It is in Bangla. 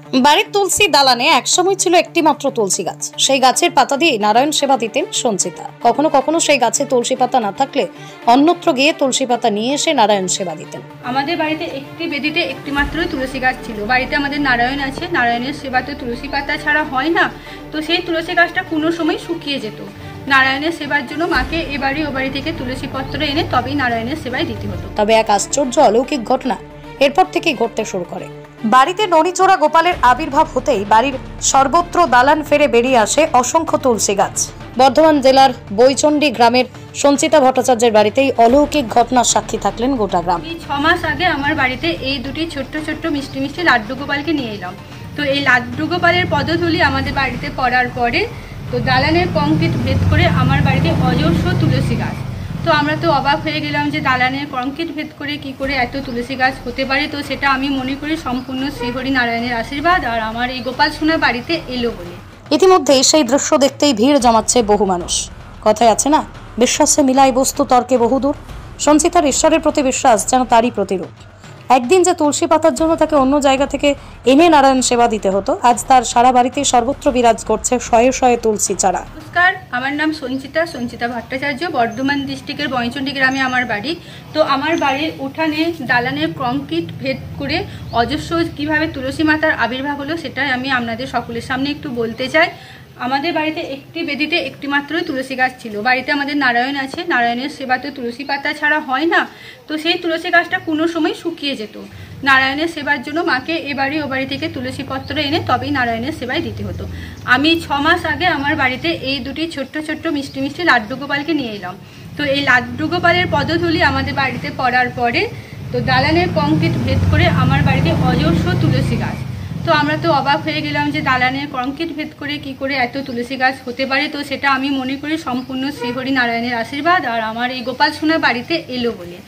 বাড়ির তুলসী দালানে একসময় ছিল একটি মাত্র তুলসী গাছ। সেই গাছের পাতা দিয়ে নারায়ণ সেবা দিতেন সঞ্চিতা। কখনো কখনো সেই গাছে তুলসী পাতা না থাকলে অন্যত্র গিয়ে তুলসী পাতা নিয়ে এসে নারায়ণ সেবা দিতেন। আমাদের বাড়িতে একটি বেদিতে একটি মাত্রই তুলসী গাছ ছিল। বাড়িতে আমাদের নারায়ণ আছে, নারায়ণের সেবা তো তুলসী পাতা ছাড়া হয় না। তো সেই তুলসী গাছটা কোনো সময় শুকিয়ে যেত। নারায়ণের সেবার জন্য মাকে এ বাড়ি ও বাড়ি থেকে তুলসী পত্র এনে তবেই নারায়ণের সেবায় দিতে হতো। তবে এক আশ্চর্য অলৌকিক ঘটনা এরপর থেকেই ঘটতে শুরু করে। বাড়িতে নড়িচড়া গোপালের আবির্ভাব হতেই বাড়ির সর্বত্র দালান ফেরে বেরিয়ে আসে অসংখ্য তুলসী গাছ। বর্ধমান জেলার বৈচন্ডী গ্রামের সঞ্চিতা ভট্টাচার্যের বাড়িতেই অলৌকিক ঘটনার সাক্ষী থাকলেন গোটা গ্রাম। 6 মাস আগে আমার বাড়িতে এই দুটি ছোট্ট ছোট্ট মিষ্টি মিষ্টি লাড্ডু গোপালকে নিয়ে এলাম। তো এই লাড্ডু গোপালের পদধূলি আমাদের বাড়িতে পড়ার পরে তো দালানের কংক্রিট ভেদ করে আমার বাড়িতে অজস্র তুলসী গাছ। তো আমরা তো অবাক হয়ে গেলাম যে দালানের কংক্রিট ভেদ করে কি করে এত তুলসী গাছ হতে পারে। তো সেটা আমি মনে করি সম্পূর্ণ শ্রীহরি নারায়ণের আশীর্বাদ আর আমার এই গোপাল সোনা বাড়িতে এলো বলে। ইতিমধ্যেই সেই দৃশ্য দেখতেই ভিড় জমাচ্ছে বহু মানুষ। কথায় আছে না, বিশ্বাসে মিলাই বস্তু তর্কে বহুদূর। সঞ্চিতার ঈশ্বরের প্রতি বিশ্বাস যেন তারই প্রতিরূপ। একদিন যে তুলসী পাতার জন্য তাকে অন্য জায়গা থেকে এনে নারায়ণ সেবা দিতে হতো, আজ তার সারা বাড়িতে সর্বত্র বিরাজ করছে শয়ে শয়ে তুলসী চারা। নমস্কার, আমার নাম সঞ্চিতা ভট্টাচার্য। বর্ধমান ডিস্ট্রিক্টের বৈচন্ডী গ্রামে আমার বাড়ি। তো আমার বাড়ির উঠানে দালানের কংক্রিট ভেদ করে অজস্র কিভাবে তুলসী মাতার আবির্ভাব হলো সেটাই আমি আপনাদের সকলের সামনে একটু বলতে চাই। আমাদের বাড়িতে একটি বেদিতে একটি মাত্রই তুলসী গাছ ছিল। বাড়িতে আমাদের নারায়ণ আছে, নারায়ণের সেবা তো তুলসী পাতা ছাড়া হয় না। তো সেই তুলসী গাছটা কোনো সময় শুকিয়ে যেত। নারায়ণের সেবার জন্য মাকে এ বাড়ি ও বাড়ি থেকে তুলসী পত্র এনে তবেই নারায়ণের সেবায় দিতে হতো। আমি 6 মাস আগে আমার বাড়িতে এই দুটি ছোট্ট ছোট্ট মিষ্টি মিষ্টি লাড্ডু গোপালকে নিয়ে এলাম। তো এই লাড্ডু গোপালের পদধূলি আমাদের বাড়িতে পড়ার পরে তো দালানের কংক্রিট ভেদ করে আমার বাড়িতে অজস্র তুলসী গাছ। তো আমরা তো অবাক হয়ে গেলাম যে দালানের কংক্রিট ভেদ করে কি করে এত তুলসী গাছ হতে পারে। তো সেটা আমি মনে করি সম্পূর্ণ শ্রীহরি নারায়ণের আশীর্বাদ আর আমার এই গোপাল সোনা বাড়িতে এলো বলে।